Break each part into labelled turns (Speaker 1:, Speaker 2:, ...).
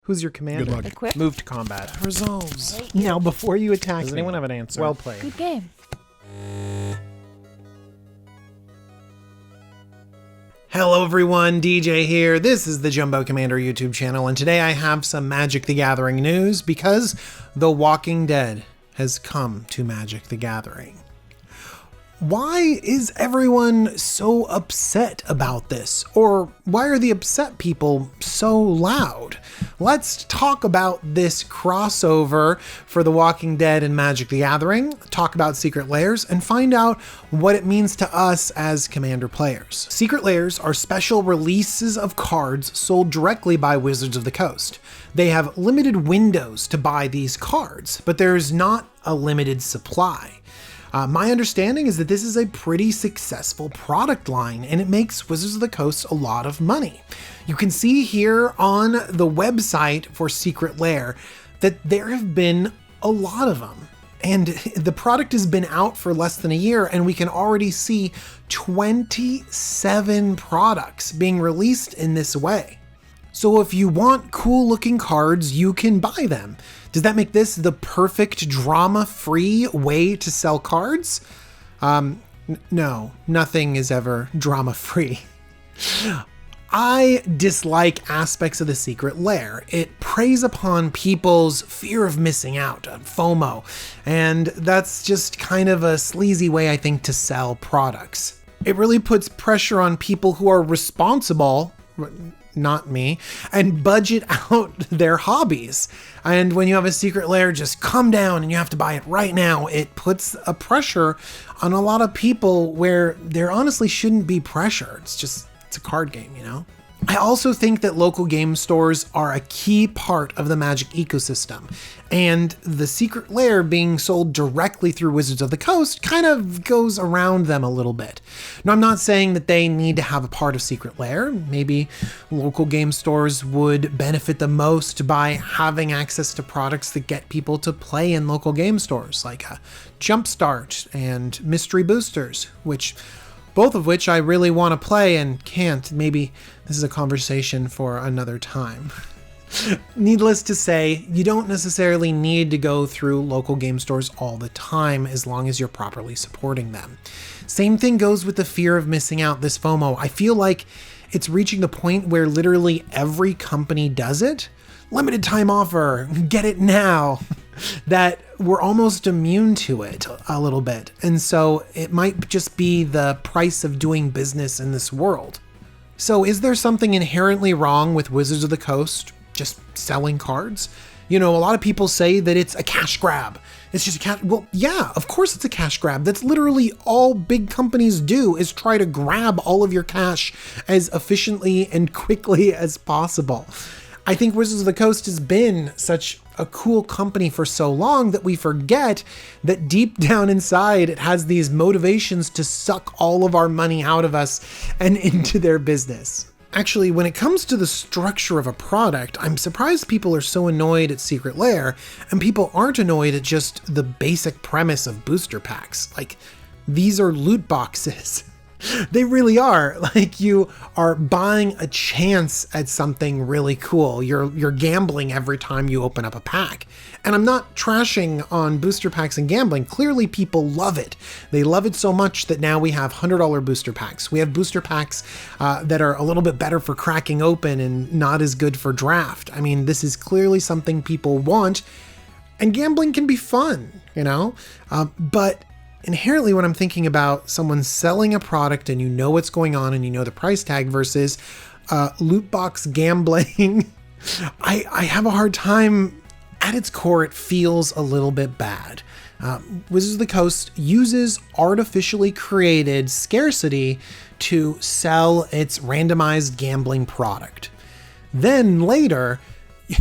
Speaker 1: Who's your commander?
Speaker 2: Good luck.
Speaker 3: Equip.
Speaker 1: Move to combat.
Speaker 4: Resolves.
Speaker 1: Now, before you attack
Speaker 4: Does
Speaker 1: me,
Speaker 4: anyone have an answer?
Speaker 1: well played.
Speaker 3: Good game.
Speaker 1: Hello everyone, DJ here. This is the Jumbo Commander YouTube channel, and today I have some Magic the Gathering news because The Walking Dead has come to Magic the Gathering. Why is everyone so upset about this? Or why are the upset people so loud? Let's talk about this crossover for The Walking Dead and Magic the Gathering, talk about Secret Lairs, and find out what it means to us as Commander players. Secret Lairs are special releases of cards sold directly by Wizards of the Coast. They have limited windows to buy these cards, but there's not a limited supply. My understanding is that this is a pretty successful product line, and it makes Wizards of the Coast a lot of money. You can see here on the website for Secret Lair that there have been a lot of them. And the product has been out for less than a year, and we can already see 27 products being released in this way. So if you want cool looking cards, you can buy them. Does that make this the perfect drama-free way to sell cards? No, nothing is ever drama-free. I dislike aspects of the Secret Lair. It preys upon people's fear of missing out, FOMO, and that's just kind of a sleazy way, I think, to sell products. It really puts pressure on people who are responsible, not me, and budget out their hobbies. And when you have a Secret Lair just come down and you have to buy it right now, it puts a pressure on a lot of people where there honestly shouldn't be pressure. It's a card game, you know? I also think that local game stores are a key part of the Magic ecosystem, and the Secret Lair being sold directly through Wizards of the Coast kind of goes around them a little bit. Now, I'm not saying that they need to have a part of Secret Lair. Maybe local game stores would benefit the most by having access to products that get people to play in local game stores, like Jumpstart and Mystery Boosters, both of which I really want to play and can't. Maybe this is a conversation for another time. Needless to say, you don't necessarily need to go through local game stores all the time as long as you're properly supporting them. Same thing goes with the fear of missing out, this FOMO. I feel like it's reaching the point where literally every company does it. Limited time offer, get it now. That we're almost immune to it a little bit. And so it might just be the price of doing business in this world. So is there something inherently wrong with Wizards of the Coast just selling cards? You know, a lot of people say that it's a cash grab. It's just a cash. Well, yeah, of course it's a cash grab. That's literally all big companies do, is try to grab all of your cash as efficiently and quickly as possible. I think Wizards of the Coast has been such a cool company for so long that we forget that deep down inside it has these motivations to suck all of our money out of us and into their business. Actually, when it comes to the structure of a product, I'm surprised people are so annoyed at Secret Lair, and people aren't annoyed at just the basic premise of booster packs. Like, these are loot boxes. They really are. Like, you are buying a chance at something really cool. You're gambling every time you open up a pack. And I'm not trashing on booster packs and gambling. Clearly people love it. They love it so much that now we have $100 booster packs. We have booster packs that are a little bit better for cracking open and not as good for draft. I mean, this is clearly something people want, and gambling can be fun, you know? But inherently, when I'm thinking about someone selling a product and you know what's going on and you know the price tag versus loot box gambling, I have a hard time. At its core, it feels a little bit bad. Wizards of the Coast uses artificially created scarcity to sell its randomized gambling product. Then later,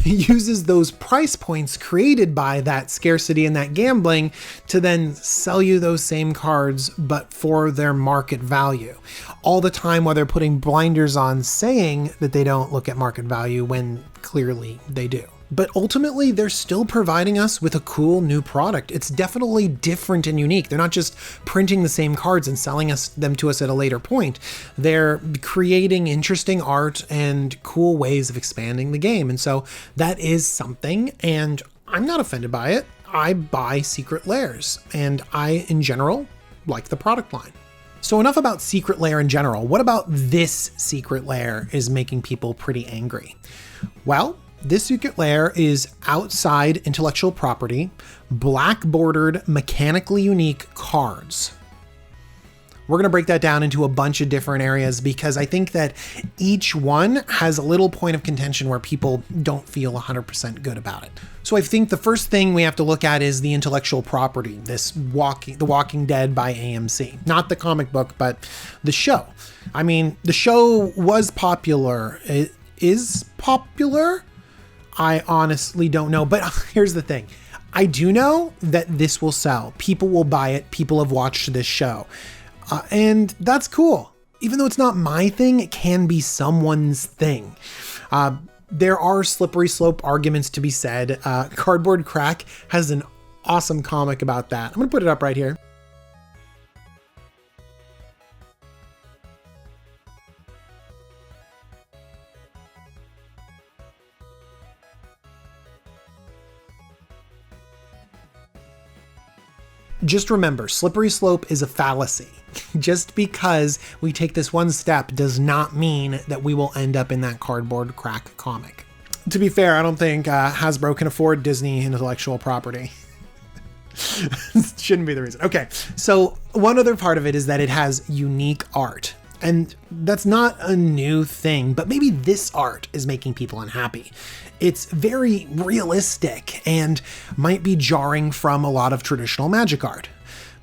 Speaker 1: uses those price points created by that scarcity and that gambling to then sell you those same cards, but for their market value. All the time while they're putting blinders on saying that they don't look at market value when Clearly they do. But ultimately, they're still providing us with a cool new product. It's definitely different and unique. They're not just printing the same cards and selling them to us at a later point. They're creating interesting art and cool ways of expanding the game. And so that is something, and I'm not offended by it. I buy Secret Lairs, and I, in general, like the product line. So enough about Secret Lair in general. What about this Secret Lair is making people pretty angry? Well, this Secret Lair is outside intellectual property, black bordered, mechanically unique cards. We're going to break that down into a bunch of different areas because I think that each one has a little point of contention where people don't feel 100% good about it. So I think the first thing we have to look at is the intellectual property, The Walking Dead by AMC. Not the comic book, but the show. I mean, the show was popular. It is popular? I honestly don't know, but here's the thing. I do know that this will sell. People will buy it. People have watched this show. And that's cool. Even though it's not my thing, it can be someone's thing. There are slippery slope arguments to be said. Cardboard Crack has an awesome comic about that. I'm going to put it up right here. Just remember, slippery slope is a fallacy. Just because we take this one step does not mean that we will end up in that Cardboard Crack comic. To be fair, I don't think Hasbro can afford Disney intellectual property. Shouldn't be the reason. Okay, so one other part of it is that it has unique art. And that's not a new thing, but maybe this art is making people unhappy. It's very realistic and might be jarring from a lot of traditional magic art.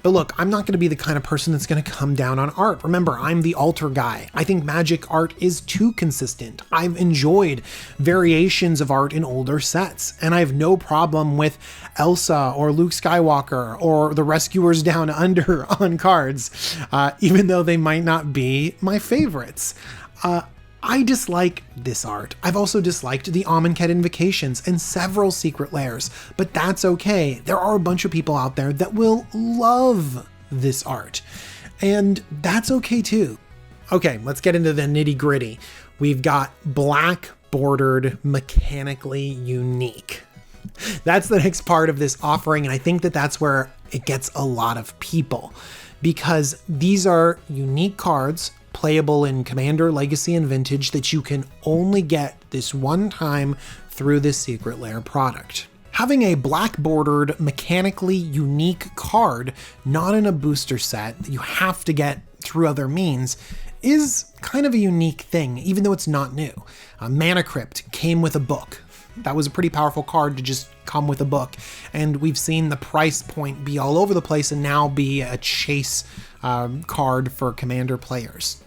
Speaker 1: But look, I'm not going to be the kind of person that's going to come down on art. Remember, I'm the altar guy. I think magic art is too consistent. I've enjoyed variations of art in older sets, and I have no problem with Elsa or Luke Skywalker or the Rescuers Down Under on cards, even though they might not be my favorites. I dislike this art. I've also disliked the Amonkhet Invocations and several Secret Lairs, but that's okay. There are a bunch of people out there that will love this art, and that's okay too. Okay, let's get into the nitty gritty. We've got black bordered, mechanically unique. That's the next part of this offering, and I think that that's where it gets a lot of people, because these are unique cards playable in Commander, Legacy, and Vintage that you can only get this one time through this Secret Lair product. Having a black bordered, mechanically unique card, not in a booster set that you have to get through other means, is kind of a unique thing, even though it's not new. Mana Crypt came with a book. That was a pretty powerful card to just come with a book. And we've seen the price point be all over the place and now be a chase card for Commander players.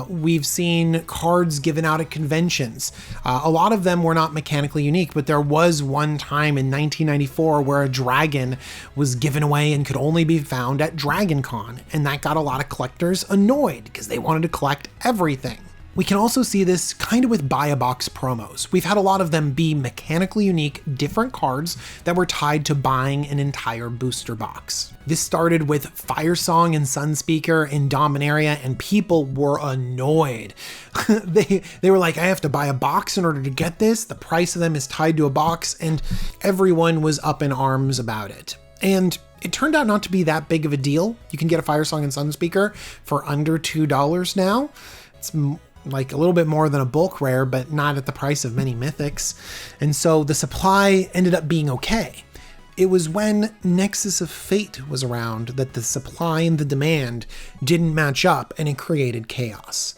Speaker 1: We've seen cards given out at conventions. A lot of them were not mechanically unique, but there was one time in 1994 where a dragon was given away and could only be found at DragonCon, and that got a lot of collectors annoyed because they wanted to collect everything. We can also see this kind of with buy a box promos. We've had a lot of them be mechanically unique, different cards that were tied to buying an entire booster box. This started with Firesong and Sunspeaker in Dominaria, and people were annoyed. They were like, I have to buy a box in order to get this. The price of them is tied to a box, and everyone was up in arms about it. And it turned out not to be that big of a deal. You can get a Firesong and Sunspeaker for under $2 now. It's like a little bit more than a bulk rare, but not at the price of many mythics. And so the supply ended up being okay. It was when Nexus of Fate was around that the supply and the demand didn't match up, and it created chaos.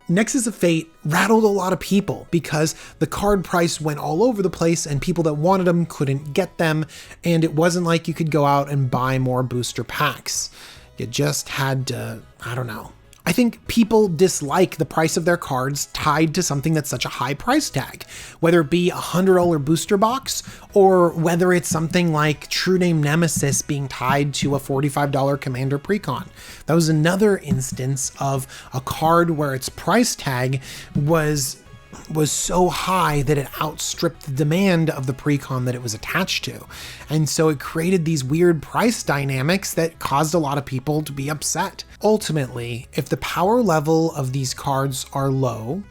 Speaker 1: Nexus of Fate rattled a lot of people because the card price went all over the place and people that wanted them couldn't get them, and it wasn't like you could go out and buy more booster packs. You just had to, I don't know. I think people dislike the price of their cards tied to something that's such a high price tag, whether it be a $100 booster box or whether it's something like True Name Nemesis being tied to a $45 Commander Precon. That was another instance of a card where its price tag was was so high that it outstripped the demand of the precon that it was attached to. And so it created these weird price dynamics that caused a lot of people to be upset. Ultimately, if the power level of these cards are low,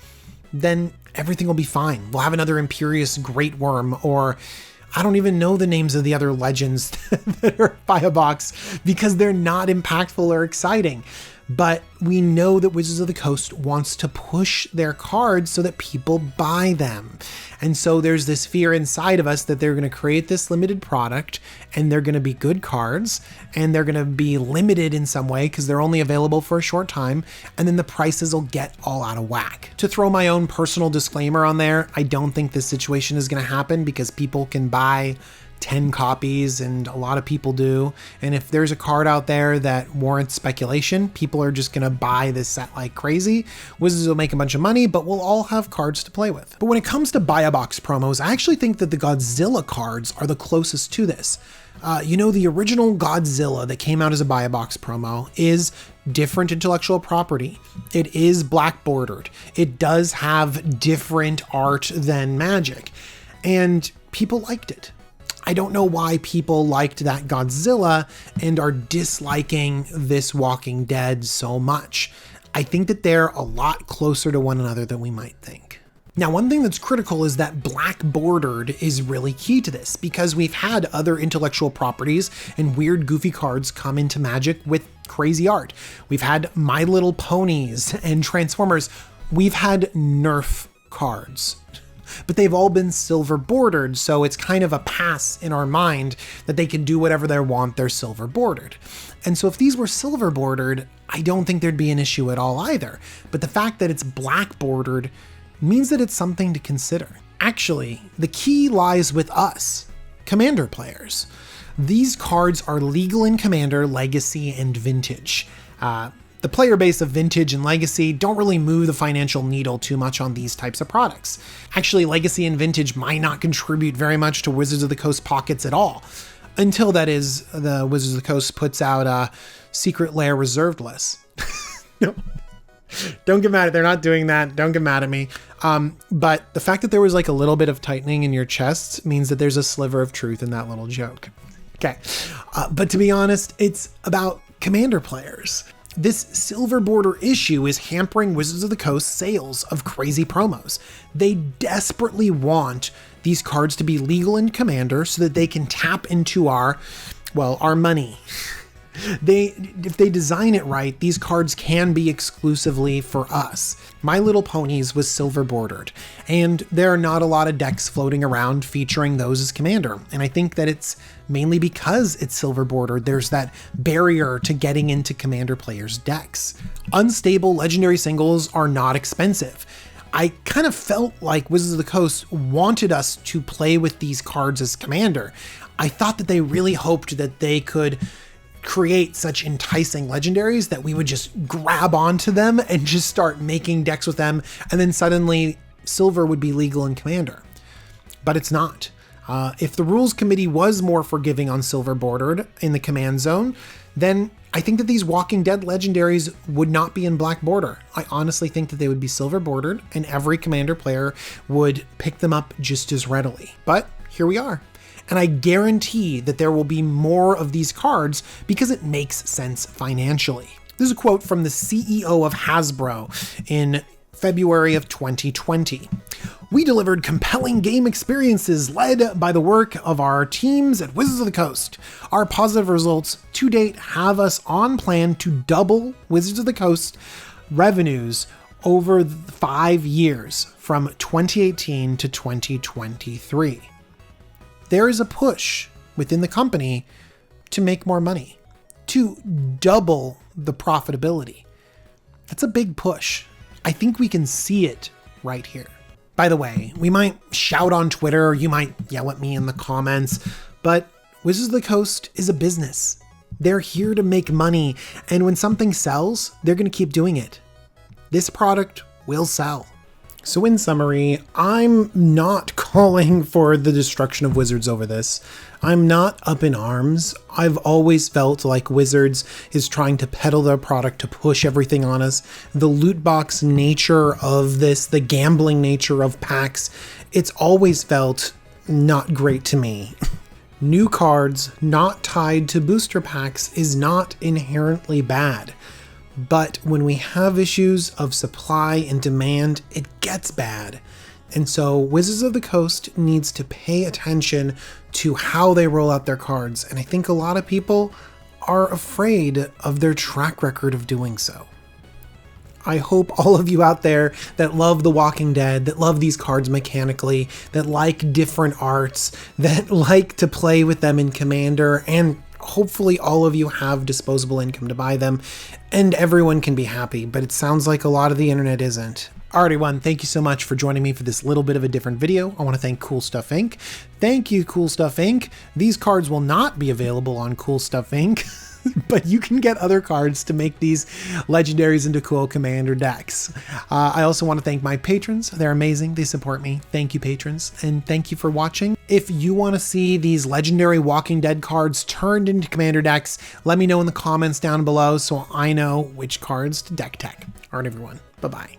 Speaker 1: then everything will be fine. We'll have another Imperious Great Worm, or I don't even know the names of the other legends that are buy a box because they're not impactful or exciting. But we know that Wizards of the Coast wants to push their cards so that people buy them. And so there's this fear inside of us that they're going to create this limited product and they're going to be good cards and they're going to be limited in some way because they're only available for a short time. And then the prices will get all out of whack. To throw my own personal disclaimer on there, I don't think this situation is going to happen because people can buy 10 copies and a lot of people do. And if there's a card out there that warrants speculation, people are just going to buy this set like crazy. Wizards will make a bunch of money, but we'll all have cards to play with. But when it comes to buy a box promos, I actually think that the Godzilla cards are the closest to this. The original Godzilla that came out as a buy a box promo is different intellectual property. It is black bordered. It does have different art than Magic, and people liked it. I don't know why people liked that Godzilla and are disliking this Walking Dead so much. I think that they're a lot closer to one another than we might think. Now, one thing that's critical is that black bordered is really key to this because we've had other intellectual properties and weird goofy cards come into Magic with crazy art. We've had My Little Ponies and Transformers. We've had Nerf cards, but they've all been silver bordered, so it's kind of a pass in our mind that they can do whatever they want, they're silver bordered. And so if these were silver bordered, I don't think there'd be an issue at all either. But the fact that it's black bordered means that it's something to consider. Actually, the key lies with us, Commander players. These cards are legal in Commander, Legacy, and Vintage. The player base of Vintage and Legacy don't really move the financial needle too much on these types of products. Actually, Legacy and Vintage might not contribute very much to Wizards of the Coast pockets at all, until that is the Wizards of the Coast puts out a secret Lair reserved list. No, don't get mad at, they're not doing that. Don't get mad at me. But the fact that there was like a little bit of tightening in your chest means that there's a sliver of truth in that little joke. Okay. But to be honest, it's about Commander players. This silver border issue is hampering Wizards of the Coast sales of crazy promos. They desperately want these cards to be legal in Commander so that they can tap into our money. If they design it right, these cards can be exclusively for us. My Little Ponies was silver bordered, and there are not a lot of decks floating around featuring those as Commander. And I think that it's mainly because it's silver bordered, there's that barrier to getting into Commander players' decks. Unstable legendary singles are not expensive. I kind of felt like Wizards of the Coast wanted us to play with these cards as Commander. I thought that they really hoped that they could create such enticing legendaries that we would just grab onto them and just start making decks with them, and then suddenly silver would be legal in Commander. But it's not. If the rules committee was more forgiving on silver bordered in the command zone, then I think that these Walking Dead legendaries would not be in black border. I honestly think that they would be silver bordered and every Commander player would pick them up just as readily. But here we are. And I guarantee that there will be more of these cards because it makes sense financially. This is a quote from the CEO of Hasbro in February of 2020. "We delivered compelling game experiences led by the work of our teams at Wizards of the Coast. Our positive results to date have us on plan to double Wizards of the Coast revenues over 5 years from 2018 to 2023. There is a push within the company to make more money, to double the profitability. That's a big push. I think we can see it right here. By the way, we might shout on Twitter, you might yell at me in the comments, but Wizards of the Coast is a business. They're here to make money, and when something sells, they're going to keep doing it. This product will sell. So in summary, I'm not calling for the destruction of Wizards over this. I'm not up in arms. I've always felt like Wizards is trying to peddle their product to push everything on us. The loot box nature of this, the gambling nature of packs, it's always felt not great to me. New cards not tied to booster packs is not inherently bad. But when we have issues of supply and demand, it gets bad. And so Wizards of the Coast needs to pay attention to how they roll out their cards. And I think a lot of people are afraid of their track record of doing so. I hope all of you out there that love The Walking Dead, that love these cards mechanically, that like different arts, that like to play with them in Commander, and hopefully all of you have disposable income to buy them, and everyone can be happy, but it sounds like a lot of the internet isn't. Alright everyone, thank you so much for joining me for this little bit of a different video. I want to thank Cool Stuff Inc. Thank you, Cool Stuff Inc. These cards will not be available on Cool Stuff Inc., but you can get other cards to make these legendaries into cool Commander decks. I also want to thank my patrons. They're amazing. They support me. Thank you, patrons. And thank you for watching. If you want to see these legendary Walking Dead cards turned into Commander decks, let me know in the comments down below so I know which cards to deck tech. All right, everyone. Bye-bye.